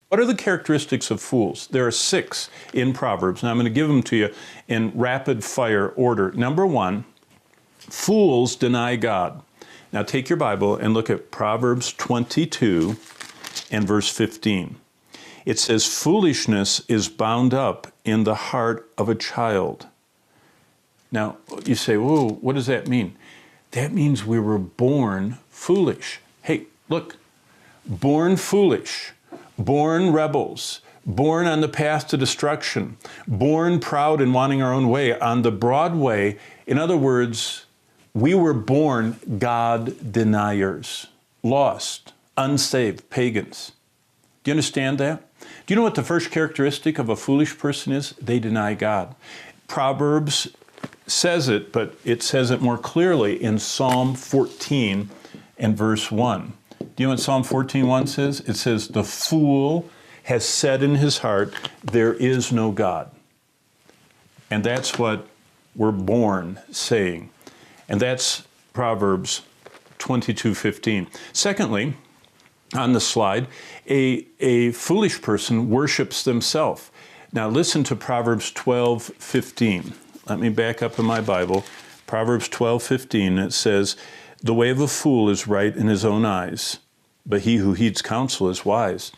What are the characteristics of fools? There are 6 in Proverbs, and I'm going to give them to you in rapid fire order. Number 1, fools deny God. Now take your Bible and look at Proverbs 22 and verse 15. It says, foolishness is bound up in the heart of a child. Now you say, whoa, what does that mean? That means we were born foolish. Hey, look, born foolish. Born rebels, born on the path to destruction, born proud and wanting our own way, on the broad way. In other words, we were born God deniers, lost, unsaved, pagans. Do you understand that? Do you know what the first characteristic of a foolish person is? They deny God. Proverbs says it, but it says it more clearly in Psalm 14 and verse 1. Do you know what Psalm 14:1 says? It says, the fool has said in his heart, there is no God. And that's what we're born saying. And that's Proverbs 22:15. Secondly, on the slide, a foolish person worships themselves. Now listen to Proverbs 12:15. Let me back up in my Bible. Proverbs 12:15, it says, the way of a fool is right in his own eyes, but he who heeds counsel is wise.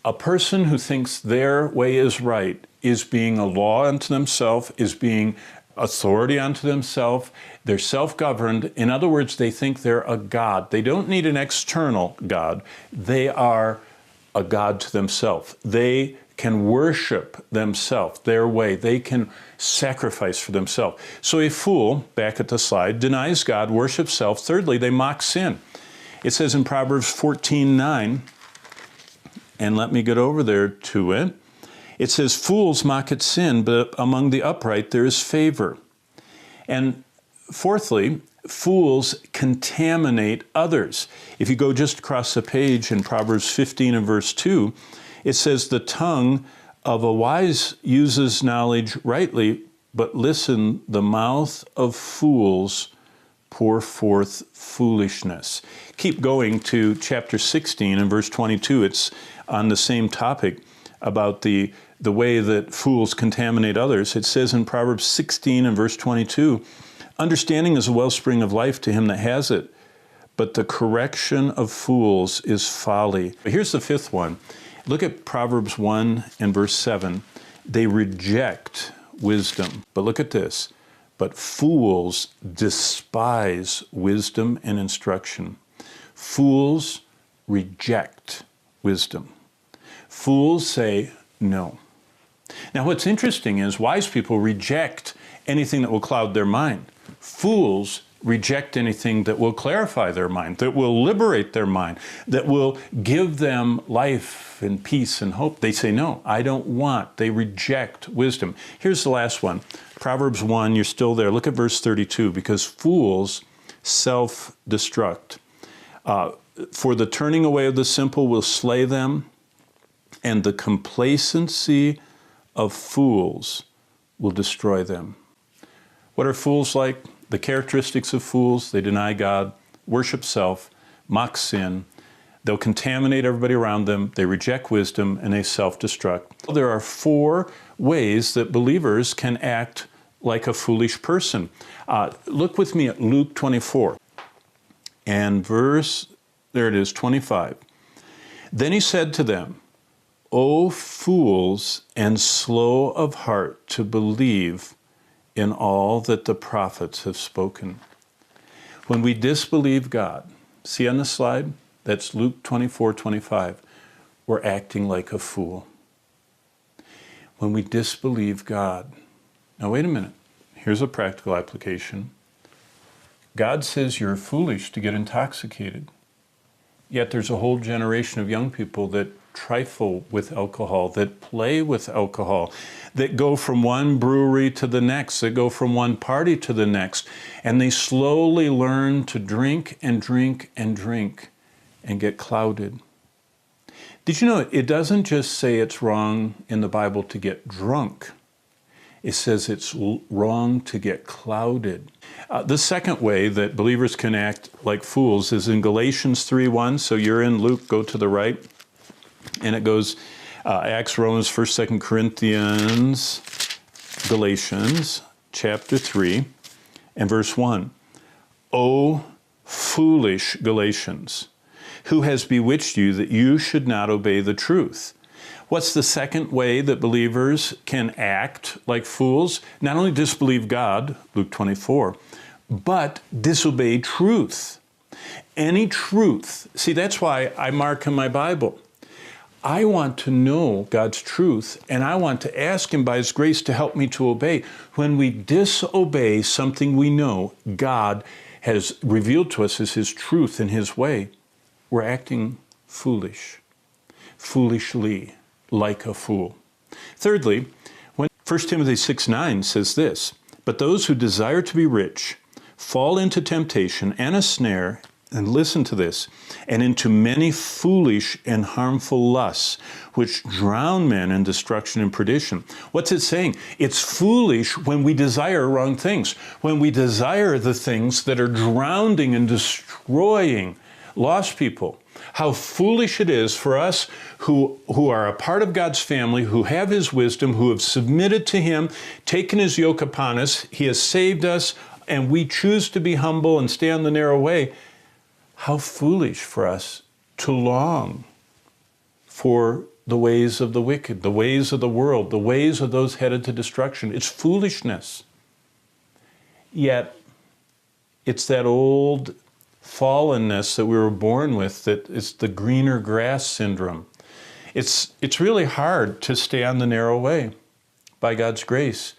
A person who thinks their way is right is being a law unto themselves, is being authority unto themselves. They're self-governed. In other words, they think they're a God. They don't need an external God. They are a God to themselves. They can worship themselves, their way. They can sacrifice for themselves. So a fool, back at the slide, denies God, worships self. Thirdly, they mock sin. It says in Proverbs 14:9, and let me get over there to it. It says, fools mock at sin, but among the upright there is favor. And fourthly, fools contaminate others. If you go just across the page in Proverbs 15 and verse 2, it says, the tongue of a wise uses knowledge rightly, but listen, the mouth of fools pour forth foolishness. Keep going to chapter 16 and verse 22. It's on the same topic about the way that fools contaminate others. It says in Proverbs 16 and verse 22, understanding is a wellspring of life to him that has it, but the correction of fools is folly. Here's the 5th one. Look at Proverbs 1 and verse 7. They reject wisdom. But look at this. But fools despise wisdom and instruction. Fools reject wisdom. Fools say no. Now what's interesting is wise people reject anything that will cloud their mind. Fools reject anything that will clarify their mind, that will liberate their mind, that will give them life and peace and hope. They say, no, I don't want. They reject wisdom. Here's the last one. Proverbs 1, you're still there. Look at verse 32, because fools self-destruct. For the turning away of the simple will slay them, and the complacency of fools will destroy them. What are fools like? The characteristics of fools: they deny God, worship self, mock sin. They'll contaminate everybody around them. They reject wisdom, and they self-destruct. There are 4 ways that believers can act like a foolish person. Look with me at Luke 24 and verse, there it is, 25. Then he said to them, O fools and slow of heart to believe in all that the prophets have spoken. When we disbelieve God, see on the slide, that's Luke 24:25, we're acting like a fool. When we disbelieve God, now wait a minute, here's a practical application. God says you're foolish to get intoxicated. Yet there's a whole generation of young people that trifle with alcohol, that play with alcohol, that go from one brewery to the next, that go from one party to the next, and they slowly learn to drink and drink and drink and get clouded. Did you know it doesn't just say it's wrong in the Bible to get drunk. It says it's wrong to get clouded. The second way that believers can act like fools is in Galatians 3:1. So you're in Luke, go to the right. And it goes Acts, Romans, 1st, 2nd Corinthians, Galatians, chapter 3, and verse 1. O foolish Galatians, who has bewitched you that you should not obey the truth? What's the second way that believers can act like fools? Not only disbelieve God, Luke 24, but disobey truth. Any truth. See, that's why I mark in my Bible. I want to know God's truth, and I want to ask Him by His grace to help me to obey. When we disobey something we know God has revealed to us as His truth and His way, we're acting foolishly, like a fool. Thirdly, when 1 Timothy 6:9 says this, but those who desire to be rich fall into temptation and a snare, and listen to this, and into many foolish and harmful lusts, which drown men in destruction and perdition. What's it saying? It's foolish when we desire wrong things, when we desire the things that are drowning and destroying lost people. How foolish it is for us who are a part of God's family, who have His wisdom, who have submitted to Him, taken His yoke upon us. He has saved us, and we choose to be humble and stay on the narrow way. How foolish for us to long for the ways of the wicked, the ways of the world, the ways of those headed to destruction. It's foolishness. Yet, it's that old fallenness that we were born with, that it's the greener grass syndrome. It's really hard to stay on the narrow way by God's grace.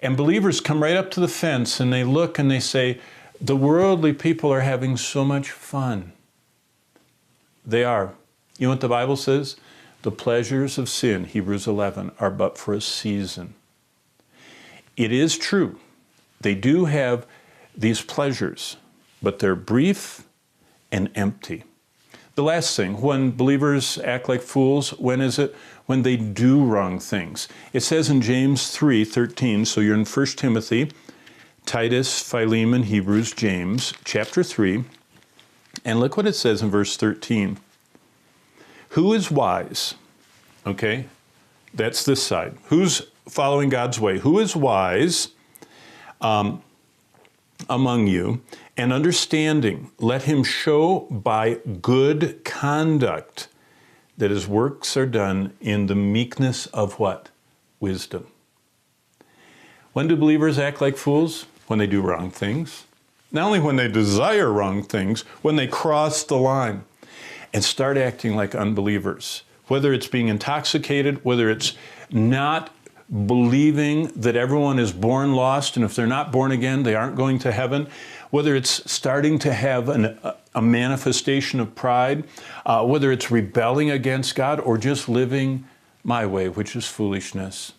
And believers come right up to the fence and they look and they say, the worldly people are having so much fun. They are. You know what the Bible says? The pleasures of sin, Hebrews 11, are but for a season. It is true. They do have these pleasures, but they're brief and empty. The last thing, when believers act like fools, when is it? When they do wrong things. It says in James 3:13, so you're in 1 Timothy, Titus, Philemon, Hebrews, James, chapter 3, and look what it says in verse 13. Who is wise? Okay, that's this side. Who's following God's way? Who is wise among you and understanding? Let him show by good conduct that his works are done in the meekness of what? Wisdom. When do believers act like fools? When they do wrong things. Not only when they desire wrong things, when they cross the line and start acting like unbelievers. Whether it's being intoxicated, whether it's not believing that everyone is born lost, and if they're not born again, they aren't going to heaven. Whether it's starting to have a manifestation of pride, whether it's rebelling against God, or just living my way, which is foolishness.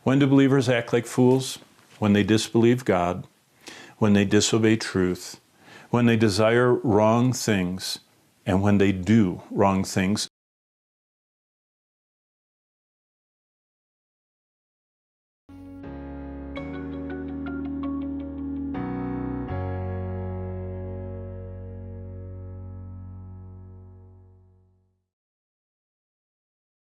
When do believers act like fools? When they disbelieve God, when they disobey truth, when they desire wrong things, and when they do wrong things.